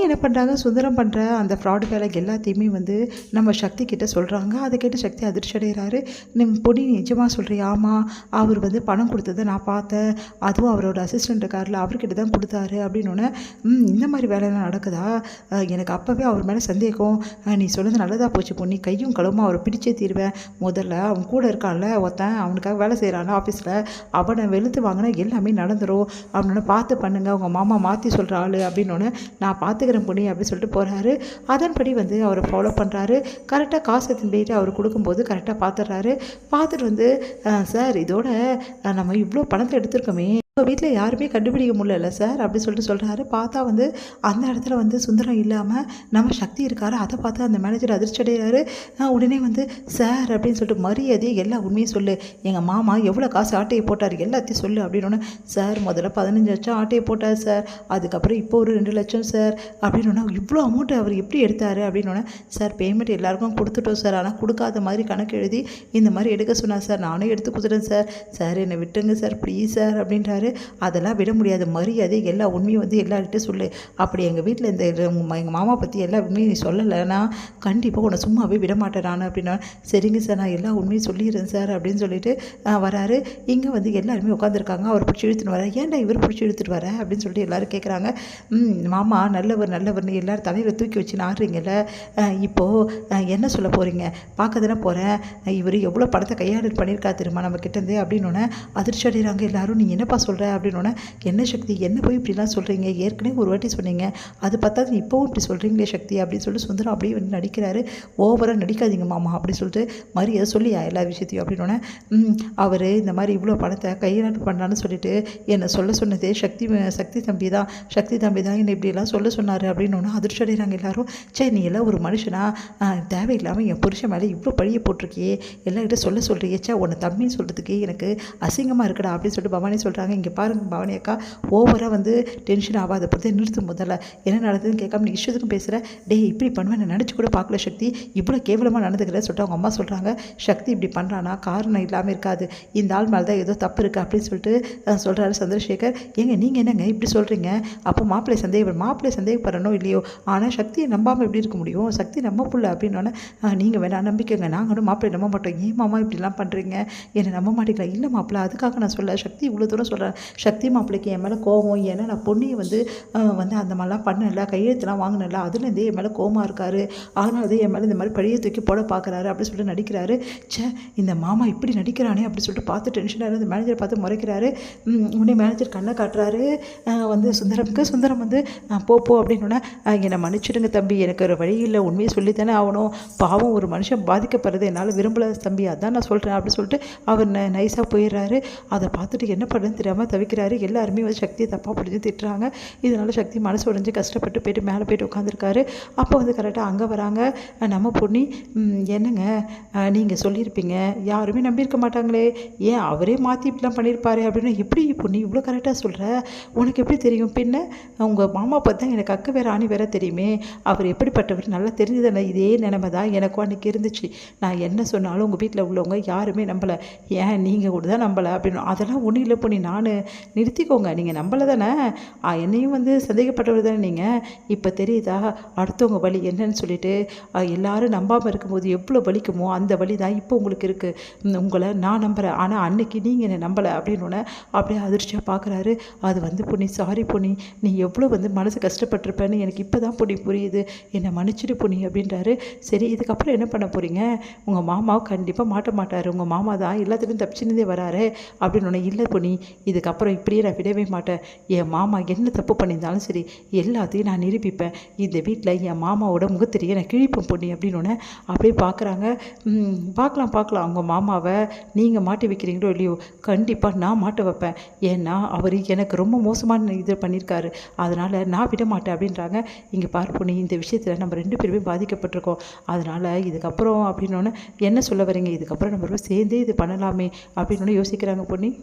என்ன பண்ணுறாங்க, சுந்தரம் பண்ணுற அந்த ஃப்ராடு வேலை எல்லாத்தையுமே வந்து நம்ம சக்தி கிட்ட சொல்கிறாங்க. அதை கேட்டு சக்தி அதிர்ச்சி அடைகிறாரு. பொன்னி நிஜமாக சொல்கிறியா? ஆமாம், அவர் வந்து பணம் கொடுத்ததை நான் பார்த்தேன், அதுவும் அவரோட அசிஸ்டண்ட் இருக்கார்ல அவர்கிட்ட தான் கொடுத்தாரு அப்படின்னோடனே, இந்த மாதிரி வேலையெல்லாம் நடக்குதா? எனக்கு அப்போவே அவர் மேலே சந்தேகம். நீ சொன்னது நல்லதாக போச்சு பொன்னி, கையும் களவுமா அவரை பிடிச்சே தீருவேன். முதல்ல அவன் கூட இருக்கான்ல ஒருத்தன், அவனுக்காக வேலை செய்கிறான்ல ஆஃபீஸில், அவனை வெளுத்து வாங்கினா எல்லாமே நடந்துடும் அப்படின்னு பார்த்து பண்ணுங்க, உங்கள் மாமா மாற்றி சொல்கிற ஆள் அப்படின்னோடனே, நான் பார்த்துக்கிறேன் பொன்னி அப்படின்னு சொல்லிட்டு போகிறாரு. அதன்படி வந்து அவரை ஃபாலோ பண்ணுறாரு. கரெக்டாக காசு எடுத்துன்னு போயிட்டு அவர் கொடுக்கும்போது கரெக்டாக பார்த்துட்றாரு. பார்த்துட்டு வந்து, சார் இதோட நம்ம இவ்வளோ பணத்தை எடுத்திருக்கோமே, உங்கள் வீட்டில் யாருமே கண்டுபிடிக்க முடியல சார் அப்படின்னு சொல்லிட்டு சொல்கிறாரு. பார்த்தா வந்து அந்த இடத்துல வந்து சுந்தரம் இல்லாமல் நம்ம சக்தி இருக்காரு. அதை பார்த்து அந்த மேனேஜர் அதிர்ச்சி அடைகிறாரு. உடனே வந்து, சார் அப்படின்னு சொல்லிட்டு மரியாதையே எல்லா உண்மையும் சொல்லு, எங்கள் மாமா எவ்வளோ காசு ஆட்டையை போட்டார் எல்லாத்தையும் சொல்லு அப்படின்னோடனே, சார் முதல்ல 15 லட்சம் ஆட்டையை போட்டார் சார், அதுக்கப்புறம் இப்போ ஒரு 2 லட்சம் சார் அப்படின்னோன்னா, இவ்வளோ அமௌண்ட்டு அவர் எப்படி எடுத்தார் அப்படின்னோடனே, சார் பேமெண்ட் எல்லாருக்கும் கொடுத்துட்டோம் சார், ஆனால் கொடுக்காத மாதிரி கணக்கு எழுதி இந்த மாதிரி எடுக்க சொன்னார் சார், நானும் எடுத்து கொடுத்துட்டேன் சார், சார் என்னை விட்டுங்க சார் ப்ளீஸ் சார் அப்படின்றாரு. அதெல்லாம் விட முடியாது, மரியாதை எல்லா உண்மையும் வந்து எல்லார்கிட்ட சொல்லு, அப்படி எங்கள் வீட்டில் இந்த எங்கள் மாமா பற்றி எல்லா உண்மையும் நீ சொல்லலைன்னா கண்டிப்பாக உன்னை சும்மாவே விட மாட்டேன் நான் அப்படின்னா, சரிங்க சார் நான் எல்லா உண்மையும் சொல்லிடுறேன் சார் அப்படின்னு சொல்லிட்டு வராரு. இங்கே வந்து எல்லாருமே உட்காந்துருக்காங்க. அவர் பிடிச்சி இழுத்துட்டு வர, ஏன்டா இவர் பிடிச்சி இழுத்துட்டு வர அப்படின்னு சொல்லிட்டு எல்லோரும் கேட்குறாங்க. மாமா நல்லவர்னு எல்லோரும் தலையில் தூக்கி வச்சு நாடுறீங்கல்ல, இப்போது என்ன சொல்ல போகிறீங்க? பார்க்க தானே போகிறேன், இவர் எவ்வளோ படத்தை கையாடல் பண்ணியிருக்கா தெரியுமா நம்ம கிட்டேருந்து அப்படின்னோடனே அதிர்ச்சி அடைகிறாங்க எல்லாரும். நீ என்னப்பா சொல்கிற அப்படின்னோடனே, என்ன சக்தி என்ன போய் இப்படிலாம் சொல்கிறீங்க, ஏற்கனவே ஒரு வாட்டி சொன்னீங்க, அது பார்த்தா இப்போவும் இப்படி சொல்கிறீங்களே சக்தி அப்படின்னு சொல்லிட்டு சுந்தரம் அப்படியே வந்து நடிக்கிறாரு. ஓவராக நடிக்காதீங்க மாமா அப்படின்னு சொல்லிட்டு மரியாதை சொல்லியா எல்லா விஷயத்தையும் அப்படின்னோடனே, அவர் இந்த மாதிரி இவ்வளோ பணத்தை கையாட்டு பண்ணான்னு சொல்லிட்டு என்னை சொல்ல சொன்னதே சக்தி தம்பி தான் என்னை இப்படியெல்லாம் சொல்ல சொன்னார் அப்படின்னோன்னா அதிர்ச்சி அடைகிறாங்க எல்லாரும். சரி நீ எல்லாம் ஒரு மனுஷனா, தேவையில்லாமல் என் புருஷன் மேலே இவ்வளோ பழிய போட்டிருக்கியே, எல்லார்கிட்ட சொல்லியே, உன்னை தம்பின்னு சொல்கிறதுக்கு எனக்கு அசிங்கமாக இருக்குடா அப்படின்னு சொல்லிட்டு பவானி சொல்கிறாங்க. இங்கே பாருங்கள் பவானி அக்கா, ஓவராக வந்து டென்ஷன் ஆகாத பொறுத்து நிறுத்து, முதல்ல என்ன நடக்குதுன்னு கேட்காம நீ இஷ்டத்துக்கும் பேசுகிற, இப்படி பண்ணுவேன் நான் நினச்சி கூட பார்க்கல சக்தி, இவ்வளோ கேவலமாக நடந்துக்கிற சொல்லிட்டு அவங்க அம்மா சொல்கிறாங்க. சக்தி இப்படி பண்ணுறானா காரணம் இல்லாமல் இருக்காது, இந்த ஆள் மேலே தான் ஏதோ தப்பு இருக்குது அப்படின்னு சொல்லிட்டு சொல்கிறாரு சந்திரசேகர். நீங்கள் என்னங்க இப்படி சொல்கிறீங்க? அப்போ மாப்பிள்ளை சந்தேகப்படணும் இல்லையோ, ஆனால் சக்தியை நம்பாமல் எப்படி இருக்க முடியும்? சக்தி நம்ம புள்ள அப்படின்னோடனே, நீங்கள் வேணாம் நம்பிக்கைங்க, நாங்களும் மாப்பிள்ளை நம்ப மாட்டோம், ஏன் மாமா இப்படிலாம் பண்ணுறீங்க, என்னை நம்ப மாட்டேங்களா? இல்லை மாப்பிள்ளை அதுக்காக நான் சொல்ல, சக்தி இவ்வளோ தூரம் சொல்கிறேன், சக்தி மாப்பிள்ளைக்கு என் மேலே கோவம், ஏன்னா நான் பொண்ணையை வந்து அந்த மாதிரிலாம் பண்ணல, கையெழுத்துலாம் வாங்கினல, அதுலேருந்தே என் மேலே கோவமாக இருக்காரு, அதனால என் மேலே இந்த மாதிரி பழியை தூக்கி போட பார்க்குறாரு அப்படின்னு சொல்லிட்டு நடிக்கிறாரு. இந்த மாமா இப்படி நடிக்கிறானே அப்படின்னு சொல்லிட்டு பார்த்து டென்ஷனாக இருந்து மேனேஜர் பார்த்து முறைக்கிறாரு. உடனே மேனேஜர் கண்ணை காட்டுறாரு வந்து சுந்தரம் வந்து போ அப்படின்னோடனே, என்னை மன்னிச்சிடுங்க தம்பி, எனக்கு ஒரு வழி இல்லை, உண்மையை சொல்லித்தானே ஆகணும், பாவம் ஒரு மனுஷன் பாதிக்கப்படுறது என்னால் விரும்பல தம்பி, அதான் நான் சொல்கிறேன் அப்படின்னு சொல்லிட்டு அவர் நைஸாக போயிடுறாரு. அதை பார்த்துட்டு என்ன பண்ணுறதுன்னு தெரியாமல் தவிக்கிறாரு. எல்லாருமே வந்து சக்தியை தப்பாக பிடிச்சி திட்டுறாங்க. இதனால் சக்தி மனசு உடைஞ்சு கஷ்டப்பட்டு போயிட்டு மேலே போய்ட்டு உட்காந்துருக்காரு. அப்போ வந்து கரெக்டாக அங்கே வராங்க நம்ம பொண்ணி. என்னங்க நீங்கள் சொல்லியிருப்பீங்க, யாருமே நம்பியிருக்க மாட்டாங்களே, ஏன் அவரே மாற்றி இப்படிலாம் பண்ணியிருப்பாரு அப்படின்னு, எப்படி பொண்ணி இவ்வளோ கரெக்டாக சொல்கிற, உனக்கு எப்படி தெரியும்? பின்ன உங்கள் மாமா பார்த்தா எனக்கு அக்க வேறு ஆணி வேற தெரியுமே, அவர் எப்படிப்பட்டவர் நல்லா தெரிஞ்சதில்லை, இதே நிலைமை தான் எனக்கும் அன்றைக்கி இருந்துச்சு, நான் என்ன சொன்னாலும் உங்கள் வீட்டில் உள்ளவங்க யாருமே நம்பலை, ஏன் நீங்கள் கூட தான் நம்பலை அப்படின்னு. அதெல்லாம் ஒன்றும் இல்லை பொண்ணி, நான் நிறுத்திக்கோங்க, நீங்கள் நம்பலை தானே, என்னையும் வந்து சந்தேகப்பட்டவர் தானே நீங்கள், இப்போ தெரியுதா அடுத்தவங்க வழி என்னன்னு சொல்லிட்டு, எல்லாரும் நம்பாமல் இருக்கும்போது எவ்வளோ வலிக்குமோ அந்த வழி தான் இப்போ உங்களுக்கு இருக்குது, உங்களை நான் நம்புகிறேன், ஆனால் அன்னைக்கு நீங்கள் என்னை நம்பலை அப்படின்னு அப்படியே அதிர்ச்சியாக பார்க்குறாரு. அது வந்து பொண்ணி சாரி பொண்ணி, நீ எவ்வளோ வந்து மனசு கஷ்டப்பட்டிருப்பேன்னு எனக்கு இப்போ தான் பொண்ணி புரியுது, என்னை மன்னிச்சிடு பொண்ணி அப்படின்றாரு. சரி இதுக்கப்புறம் என்ன பண்ண போகிறீங்க? உங்கள் மாமாவை கண்டிப்பாக மாட்ட மாட்டார், உங்கள் மாமா தான் எல்லாத்துக்கும் தப்பிச்சுனதே வராரு அப்படின்னு. இல்லை பொண்ணி, இதுக்கப்புறம் இப்படியே நான் விடவே மாட்டேன், என் மாமா என்ன தப்பு பண்ணியிருந்தாலும் சரி எல்லாத்தையும் நான் நிரூபிப்பேன், இந்த வீட்டில் என் மாமாவோட முகத்திரியை நான் கிழிப்பேன் பொண்ணி அப்படின்னு அப்படியே பார்க்குறாங்க. பார்க்கலாம் அவங்க மாமாவை நீங்கள் மாட்டி வைக்கிறீங்களோ இல்லையோ, கண்டிப்பாக நான் மாட்ட வைப்பேன், ஏன்னா அவர் எனக்கு ரொம்ப மோசமான இது பண்ணியிருக்காரு, அதனால் நான் விட மாட்டேன் அப்படின்றாங்க. இங்கே பார் பொண்ணி, இந்த விஷயத்தில் நம்ம 2 பேருமே பாதிக்கப்பட்டிருக்கோம், அதனால் இதுக்கப்புறம் அப்படின்னோடனே என்ன சொல்ல வரீங்க, இதுக்கப்புறம் நம்ம சேர்ந்தே இது பண்ணலாமே அப்படின்னு யோசிக்கிறாங்க பொண்ணி.